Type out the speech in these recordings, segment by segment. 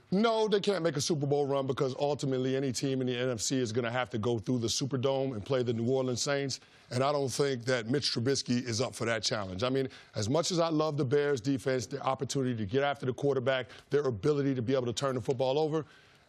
No, they can't make a Super Bowl run because ultimately any team in the NFC is going to have to go through the Superdome and play the New Orleans Saints. And I don't think that Mitch Trubisky is up for that challenge. I mean, as much as I love the Bears' defense, their opportunity to get after the quarterback, their ability to be able to turn the football over,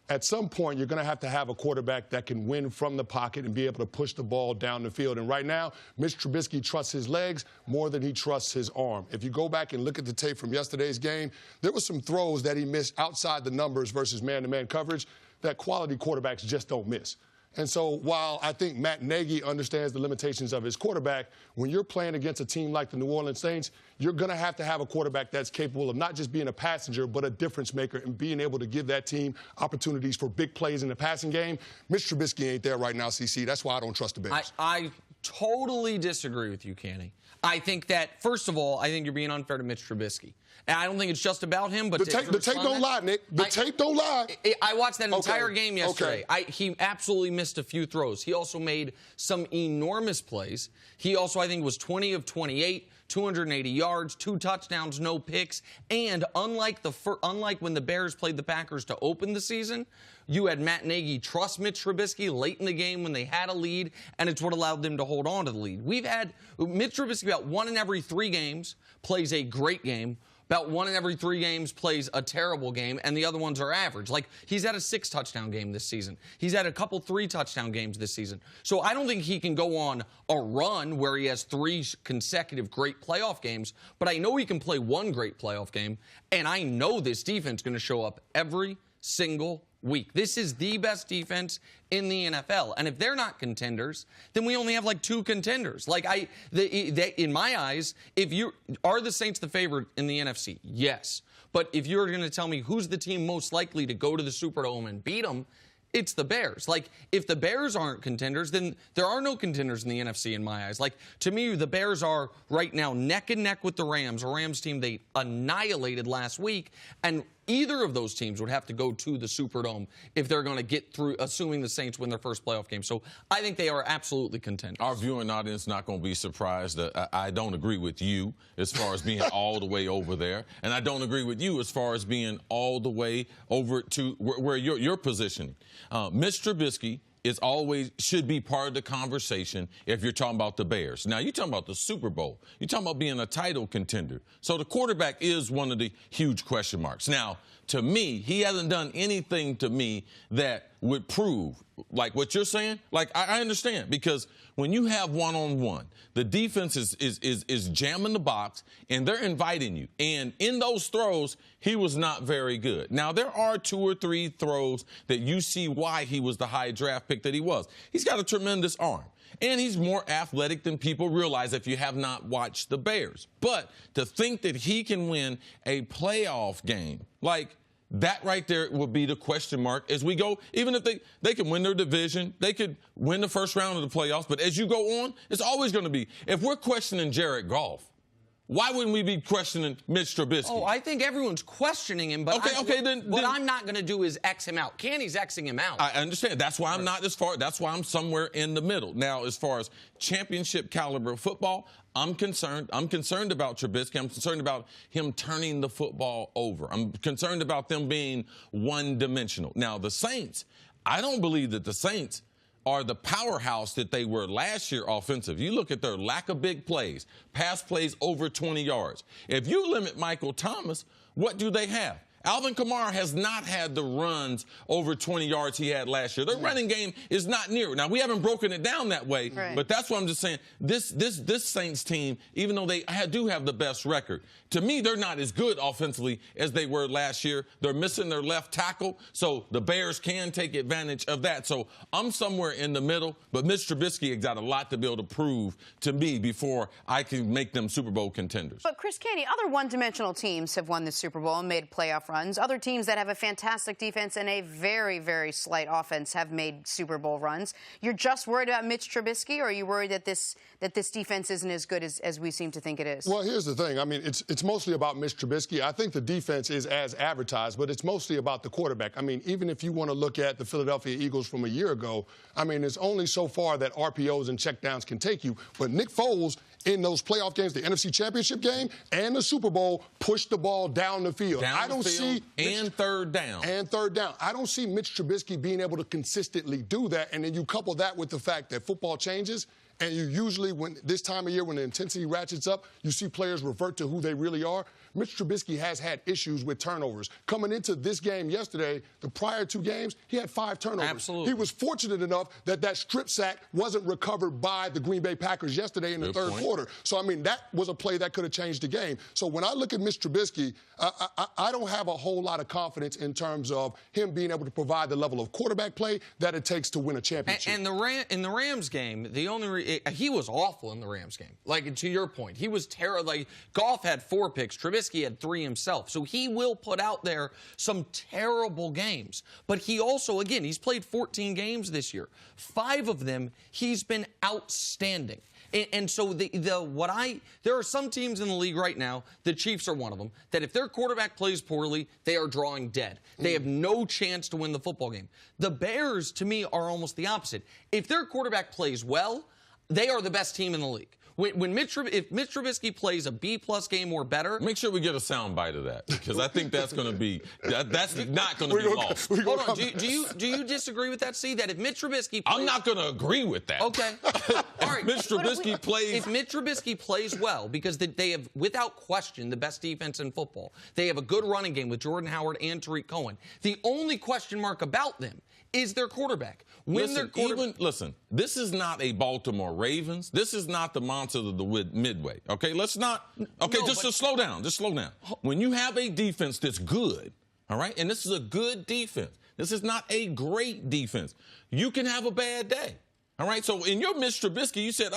at some point, you're going to have a quarterback that can win from the pocket and be able to push the ball down the field. And right now, Mitch Trubisky trusts his legs more than he trusts his arm. If you go back and look at the tape from yesterday's game, there were some throws that he missed outside the numbers versus man-to-man coverage that quality quarterbacks just don't miss. And so while I think Matt Nagy understands the limitations of his quarterback, when you're playing against a team like the New Orleans Saints, you're going to have a quarterback that's capable of not just being a passenger, but a difference maker and being able to give that team opportunities for big plays in the passing game. Mitch Trubisky ain't there right now, CC. That's why I don't trust the Bears. I totally disagree with you, Canty. I think that, first of all, I think you're being unfair to Mitch Trubisky. And I don't think it's just about him, but the tape don't lie, Nick. The tape don't lie. I watched that entire game yesterday. He absolutely missed a few throws. He also made some enormous plays. He also, I think, was 20 of 28, 280 yards, 2 touchdowns, no picks. And unlike when the Bears played the Packers to open the season, you had Matt Nagy trust Mitch Trubisky late in the game when they had a lead, and it's what allowed them to hold on to the lead. We've had Mitch Trubisky about 1 in every 3 games plays a great game. About 1 in every 3 games plays a terrible game, and the other ones are average. Like, he's had a 6-touchdown game this season. He's had a couple 3-touchdown games this season. So I don't think he can go on a run where he has 3 consecutive great playoff games, but I know he can play 1 great playoff game, and I know this defense is going to show up every single week. This is the best defense in the NFL. And if they're not contenders, then we only have like 2 contenders. Like, in my eyes, are the Saints the favorite in the NFC? Yes. But if you're going to tell me who's the team most likely to go to the Superdome and beat them, it's the Bears. Like, if the Bears aren't contenders, then there are no contenders in the NFC in my eyes. Like, to me, the Bears are right now neck and neck with the Rams, a Rams team they annihilated last week, and either of those teams would have to go to the Superdome if they're going to get through, assuming the Saints win their first playoff game. So I think they are absolutely contenders. Our viewing audience is not going to be surprised. I don't agree with you as far as being all the way over there, and I don't agree with you as far as being all the way over to where you're positioning. Mitch Trubisky should be part of the conversation if you're talking about the Bears. Now, you're talking about the Super Bowl. You're talking about being a title contender. So the quarterback is one of the huge question marks. Now, to me, he hasn't done anything to me that would prove, like what you're saying. Like, I understand, because when you have one-on-one, the defense is jamming the box, and they're inviting you. And in those throws, he was not very good. Now, there are 2 or 3 throws that you see why he was the high draft pick that he was. He's got a tremendous arm. And he's more athletic than people realize if you have not watched the Bears. But to think that he can win a playoff game, like, that right there will be the question mark as we go. Even if they can win their division, they could win the first round of the playoffs. But as you go on, it's always going to be, if we're questioning Jared Goff, why wouldn't we be questioning Mitch Trubisky? Oh, I think everyone's questioning him, but what I'm not going to do is X him out. Canty's Xing him out. I understand. That's why I'm not as far. That's why I'm somewhere in the middle. Now, as far as championship caliber football, I'm concerned. I'm concerned about Trubisky. I'm concerned about him turning the football over. I'm concerned about them being one-dimensional. Now, the Saints, I don't believe that the Saints are the powerhouse that they were last year offensive. You look at their lack of big plays, pass plays over 20 yards. If you limit Michael Thomas, what do they have? Alvin Kamara has not had the runs over 20 yards he had last year. Their running game is not near. Now, we haven't broken it down that way, but that's what I'm just saying. This Saints team, even though they do have the best record, to me, they're not as good offensively as they were last year. They're missing their left tackle, so the Bears can take advantage of that. So I'm somewhere in the middle, but Mitch Trubisky has got a lot to be able to prove to me before I can make them Super Bowl contenders. But, Cris, Canty, other one-dimensional teams have won the Super Bowl and made playoff runs. Other teams that have a fantastic defense and a very, very slight offense have made Super Bowl runs. You're just worried about Mitch Trubisky, or are you worried that this defense isn't as good as we seem to think it is? Well, here's the thing. I mean, it's mostly about Mitch Trubisky. I think the defense is as advertised, but it's mostly about the quarterback. I mean, even if you want to look at the Philadelphia Eagles from a year ago, I mean, it's only so far that RPOs and checkdowns can take you. But Nick Foles in those playoff games, the NFC Championship game and the Super Bowl, pushed the ball down the field. And third down. And third down. I don't see Mitch Trubisky being able to consistently do that. And then you couple that with the fact that football changes. And you usually, when this time of year, when the intensity ratchets up, you see players revert to who they really are. Mitch Trubisky has had issues with turnovers. Coming into this game yesterday, the prior 2 games, he had 5 turnovers. Absolutely. He was fortunate enough that that strip sack wasn't recovered by the Green Bay Packers yesterday in the third quarter. So, I mean, that was a play that could have changed the game. So when I look at Mitch Trubisky, I don't have a whole lot of confidence in terms of him being able to provide the level of quarterback play that it takes to win a championship. And in the Rams game, he was awful in the Rams game. Like, to your point, he was terrible. Like, Goff had 4 picks. Trubisky had 3 himself. So he will put out there some terrible games. But he also, again, he's played 14 games this year. 5 of them, he's been outstanding. And so there are some teams in the league right now, the Chiefs are one of them, that if their quarterback plays poorly, they are drawing dead. They have no chance to win the football game. The Bears, to me, are almost the opposite. If their quarterback plays well, they are the best team in the league. If Mitch Trubisky plays a B-plus game or better... Make sure we get a sound bite of that, because I think that's going to be... That's not going to be lost. Hold on. Do you disagree with that, C? That if Mitch Trubisky plays... I'm not going to agree with that. Okay. All right. Mitch Trubisky plays... If Mitch Trubisky plays well, because they have, without question, the best defense in football. They have a good running game with Jordan Howard and Tariq Cohen. The only question mark about them is their quarterback. Listen, this is not a Baltimore Ravens. This is not the monsters of the Midway. Okay, let's not. Okay, just slow down. Just slow down. When you have a defense that's good, all right, and this is a good defense. This is not a great defense. You can have a bad day. All right, so in your Mitch Trubisky, you said,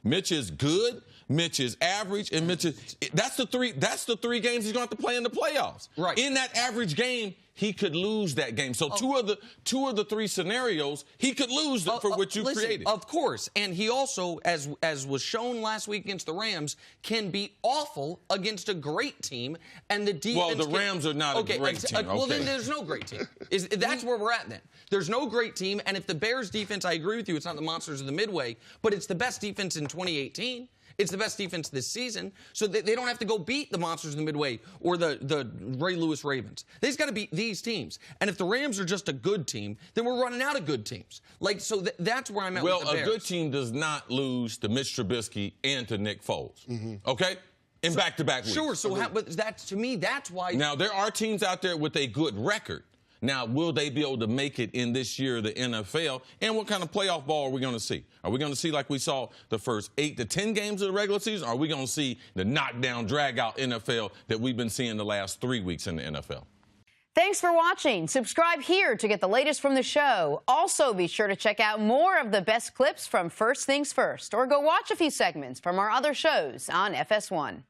Mitch is good, Mitch is average, and that's the 3 games he's going to have to play in the playoffs. Right. In that average game, he could lose that game. So two of the 3 scenarios, he could lose for what you created. Of course. And he also, as was shown last week against the Rams, can be awful against a great team. And the defense... Well, the Rams are not a great team. Well, then there's no great team. That's where we're at then. There's no great team. And if the Bears defense, I agree with you, it's not the monsters of the Midway, but it's the best defense in 2018. It's the best defense this season, so they don't have to go beat the monsters in the Midway or the Ray Lewis Ravens. They just got to beat these teams. And if the Rams are just a good team, then we're running out of good teams. Like, so that's where I'm at with the Bears. Well, a good team does not lose to Mitch Trubisky and to Nick Foles. Okay? In back-to-back weeks. Sure. So, but to me, that's why. Now, there are teams out there with a good record. Now, will they be able to make it in this year, the NFL? And what kind of playoff ball are we going to see? Are we going to see like we saw the first 8 to 10 games of the regular season? Or are we going to see the knockdown, drag-out NFL that we've been seeing the last 3 weeks in the NFL? Thanks for watching. Subscribe here to get the latest from the show. Also, be sure to check out more of the best clips from First Things First, or go watch a few segments from our other shows on FS1.